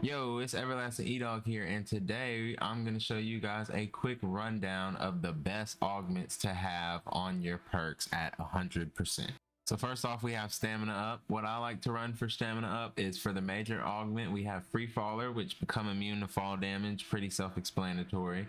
Yo, it's Everlasting E-Dog here, and today I'm going to show you guys a quick rundown of the best augments to have on your perks at 100%. So first off, we have Stamina Up. What I like to run for Stamina Up is for the major augment, we have Free Faller, which become immune to fall damage, pretty self-explanatory.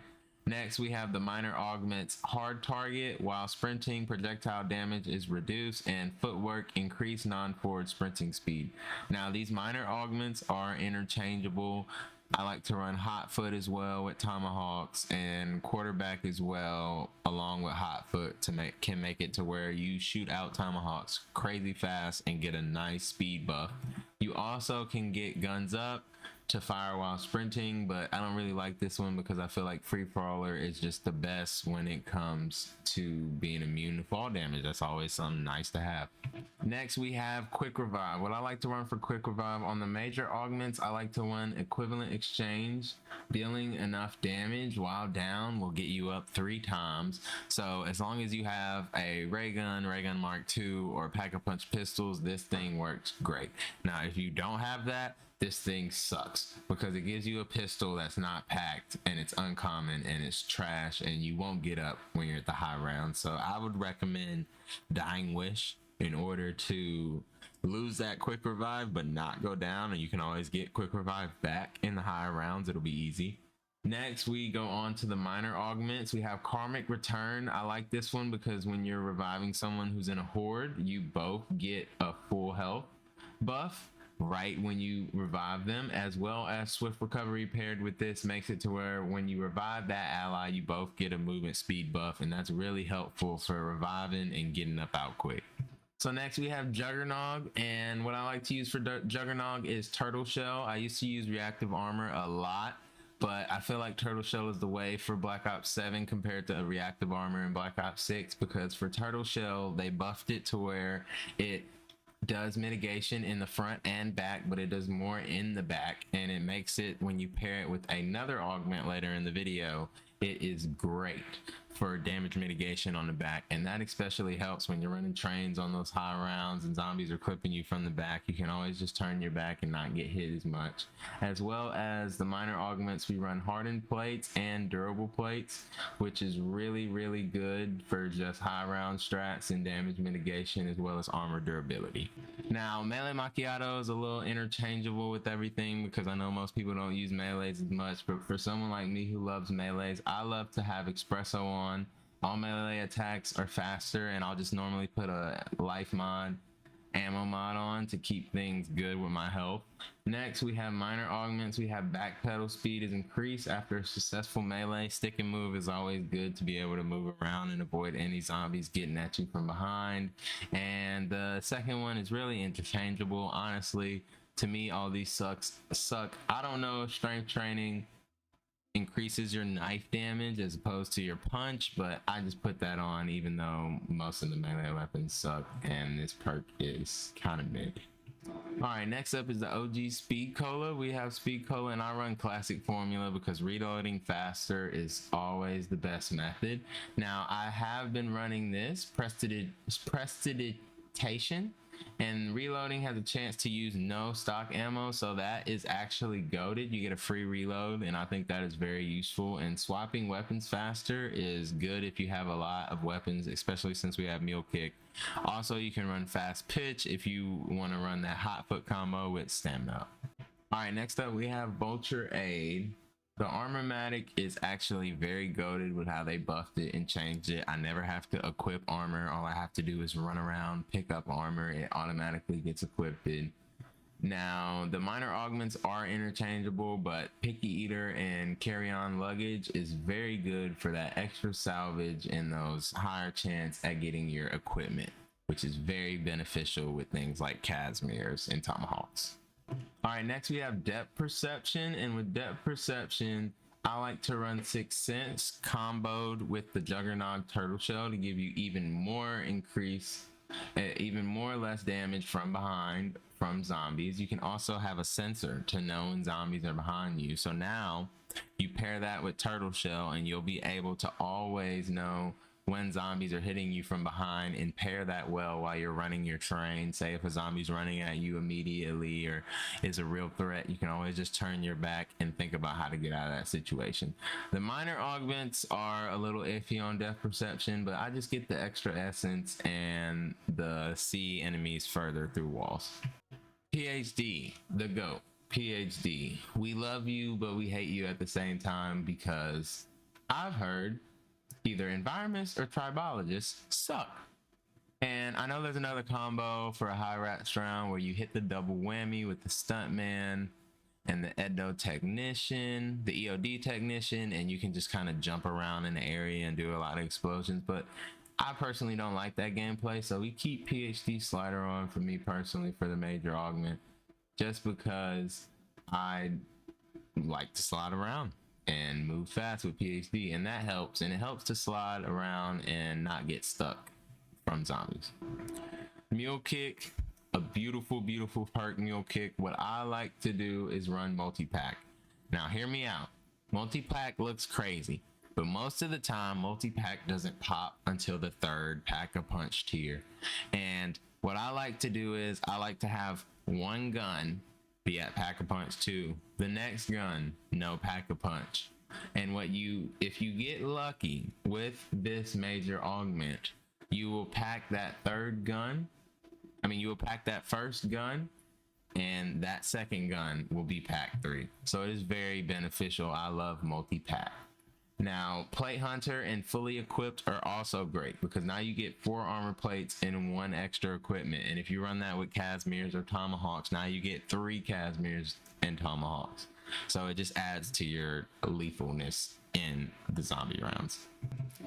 Next, we have the minor augments Hard Target. While sprinting, projectile damage is reduced, and footwork increase non-forward sprinting speed. Now, these minor augments are interchangeable. I like to run Hot Foot as well with tomahawks, and quarterback as well along with Hot Foot to make it to where you shoot out tomahawks crazy fast and get a nice speed buff. You also can get guns up to fire while sprinting, but I don't really like this one because I feel like Free Faller is just the best when it comes to being immune to fall damage. That's always something nice to have. Next, we have Quick Revive. What I like to run for Quick Revive on the major augments, I like to run Equivalent Exchange. Dealing enough damage while down will get you up 3 times. So as long as you have a ray gun Mark II, or Pack-a-Punch pistols, this thing works great. Now, if you don't have that, this thing sucks because it gives you a pistol that's not packed and it's uncommon and it's trash and you won't get up when you're at the high round. So I would recommend Dying Wish in order to lose that quick revive but not go down, and you can always get quick revive back in the higher rounds. It'll be easy. Next, we go on to the minor augments. We have Karmic Return. I like this one because when you're reviving someone who's in a horde, you both get a full health buff right when you revive them, as well as Swift Recovery paired with this makes it to where when you revive that ally, you both get a movement speed buff, and that's really helpful for reviving and getting up out quick. So next we have Jugger-Nog, and what I like to use for Jugger-Nog is Turtle Shell. I used to use reactive armor a lot, but I feel like Turtle Shell is the way for Black Ops 7 compared to reactive armor in Black Ops 6, because for Turtle Shell they buffed it to where it does mitigation in the front and back, but it does more in the back, and it makes it, when you pair it with another augment later in the video, it is great for damage mitigation on the back. And that especially helps when you're running trains on those high rounds and zombies are clipping you from the back. You can always just turn your back and not get hit as much. As well as the minor augments, we run hardened plates and durable plates, which is really good for just high round strats and damage mitigation, as well as armor durability. Now, melee Macchiato is a little interchangeable with everything because I know most people don't use melees as much, but for someone like me who loves melees, I love to have espresso on. All melee attacks are faster, and I'll just normally put a life mod, ammo mod on to keep things good with my health. Next, we have minor augments. We have backpedal speed is increased after a successful melee. Stick and move is always good to be able to move around and avoid any zombies getting at you from behind. And the second one is really interchangeable. Honestly, to me, all these suck. I don't know if strength training increases your knife damage as opposed to your punch, but I just put that on even though most of the melee weapons suck and this perk is kind of mid. Alright, next up is the OG Speed Cola. We have Speed Cola, and I run classic formula because reloading faster is always the best method. Now, I have been running this Prestidigitation, and reloading has a chance to use no stock ammo, so that is actually goated. You get a free reload, and I think that is very useful. And swapping weapons faster is good if you have a lot of weapons, especially since we have Mule Kick. Also, you can run fast pitch if you want to run that hot foot combo with stamina. All right, next up we have Vulture Aid. The Armormatic is actually very goated with how they buffed it and changed it. I never have to equip armor. All I have to do is run around, pick up armor. It automatically gets equipped. Now, the minor augments are interchangeable, but Picky Eater and Carry On Luggage is very good for that extra salvage and those higher chance at getting your equipment, which is very beneficial with things like Casimir's and Tomahawks. All right, next we have Depth Perception, and with Depth Perception, I like to run Sixth Sense comboed with the Jugger-Nog Turtle Shell to give you even more less damage from behind from zombies. You can also have a sensor to know when zombies are behind you. So now you pair that with Turtle Shell, and you'll be able to always know when zombies are hitting you from behind, and pair that well while you're running your train. Say if a zombie's running at you immediately or is a real threat, you can always just turn your back and think about how to get out of that situation. The minor augments are a little iffy on depth perception, but I just get the extra essence and the see enemies further through walls. PhD, the GOAT. PhD, we love you, but we hate you at the same time, because I've heard either environments or tribologists suck. And I know there's another combo for a high rats round where you hit the double whammy with the stuntman and the Edo technician, the EOD technician, and you can just kind of jump around in the area and do a lot of explosions. But I personally don't like that gameplay, so we keep PhD slider on for me personally for the major augment, just because I like to slide around and move fast with PhD, and that helps. And it helps to slide around and not get stuck from zombies. Mule Kick, a beautiful perk. Mule Kick, what I like to do is run multi-pack. Now hear me out, multi-pack looks crazy, but most of the time multi-pack doesn't pop until the third pack-a-punch tier. And what I like to do is I like to have one gun be at pack-a-punch 2, the next gun no pack-a-punch. And if you get lucky with this major augment, you will pack that you will pack that first gun, and that second gun will be pack 3. So it is very beneficial. I love multi-pack. Now, Plate Hunter and fully equipped are also great, because now you get 4 armor plates and 1 extra equipment. And if you run that with Casmirs or Tomahawks, now you get 3 Casmirs and Tomahawks. So it just adds to your lethalness in the zombie rounds.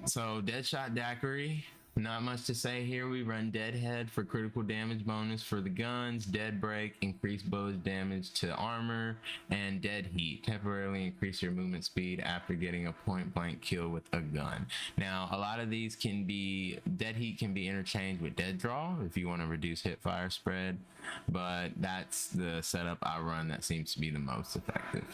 So Deadshot Daiquiri, not much to say here. We run Deadhead for critical damage bonus for the guns, Dead Break, increase bullet damage to armor, and Dead Heat, temporarily increase your movement speed after getting a point blank kill with a gun. Now, a lot of these Dead Heat can be interchanged with Dead Draw if you want to reduce hip fire spread, but that's the setup I run that seems to be the most effective.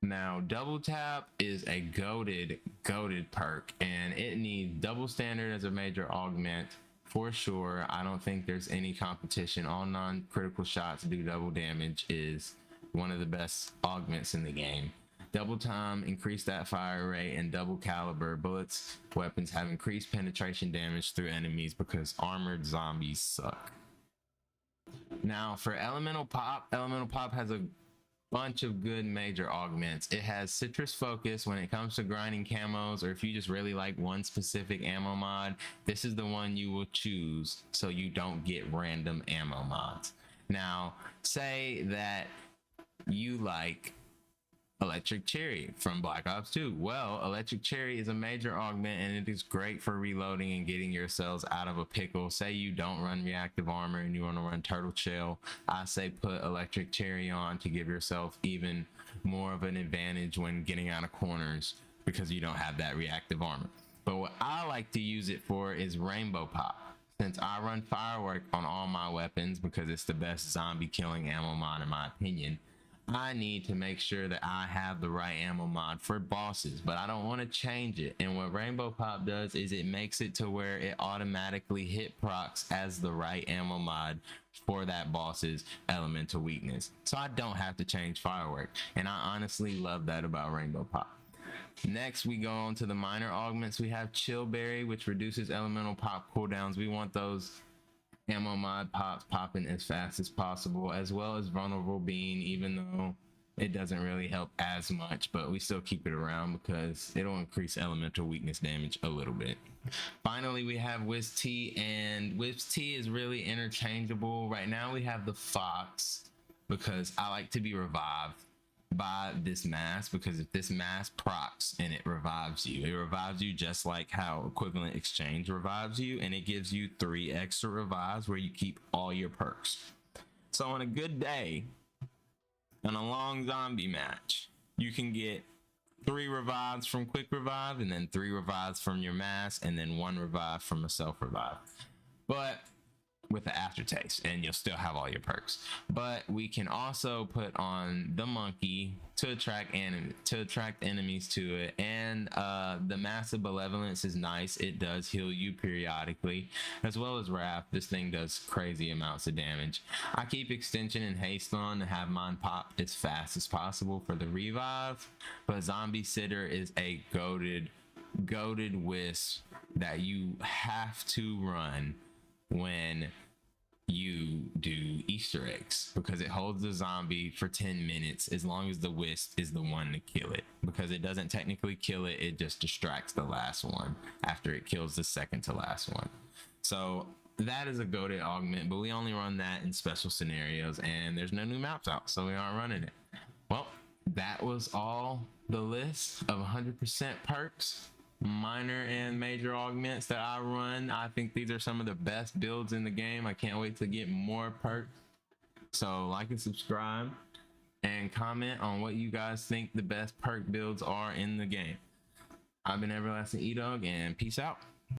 Now, Double Tap is a goated perk, and it needs double standard as a major augment for sure. I don't think there's any competition. All non-critical shots do double damage is one of the best augments in the game. Double time, increase that fire rate, and double caliber bullets weapons have increased penetration damage through enemies because armored zombies suck. Now, for Elemental Pop has a bunch of good major augments. It has citrus focus when it comes to grinding camos, or if you just really like one specific ammo mod, this is the one you will choose so you don't get random ammo mods. Now, say that you like Electric Cherry from Black Ops 2. Well, Electric Cherry is a major augment, and it is great for reloading and getting yourselves out of a pickle. Say you don't run reactive armor and you want to run turtle shell, I say put Electric Cherry on to give yourself even more of an advantage when getting out of corners, because you don't have that reactive armor. But what I like to use it for is Rainbow Pop. Since I run Firework on all my weapons because it's the best zombie killing ammo mod in my opinion, I need to make sure that I have the right ammo mod for bosses, but I don't want to change it. And what Rainbow Pop does is it makes it to where it automatically hit procs as the right ammo mod for that boss's elemental weakness. So I don't have to change Firework. And I honestly love that about Rainbow Pop. Next, we go on to the minor augments. We have Chillberry, which reduces elemental pop cooldowns. We want those ammo mod pops popping as fast as possible, as well as Vulnerable Bean, even though it doesn't really help as much, but we still keep it around because it'll increase elemental weakness damage a little bit. Finally, we have Wisp Tea, and Wisp Tea is really interchangeable. Right now we have the Fox because I like to be revived by this mask, because if this mask procs and it revives you just like how Equivalent Exchange revives you, and it gives you 3 extra revives where you keep all your perks. So on a good day, on a long zombie match, you can get 3 revives from Quick Revive, and then 3 revives from your mask, and then 1 revive from a self revive. But with the aftertaste, and you'll still have all your perks. But we can also put on the monkey to attract enemies to it, and the massive benevolence is nice. It does heal you periodically, as well as wrath. This thing does crazy amounts of damage. I keep extension and haste on to have mine pop as fast as possible for the revive, but zombie sitter is a goated wisp that you have to run when you do Easter eggs, because it holds the zombie for 10 minutes as long as the wisp is the one to kill it, because it doesn't technically kill it, it just distracts the last one after it kills the second to last one. So that is a goated augment, but we only run that in special scenarios, and there's no new maps out, so we aren't running it. Well, that was all the list of 100% perks, minor and major augments that I run. I think these are some of the best builds in the game. I can't wait to get more perks. So like and subscribe and comment on what you guys think the best perk builds are in the game. I've been Everlasting E-Dog, and peace out.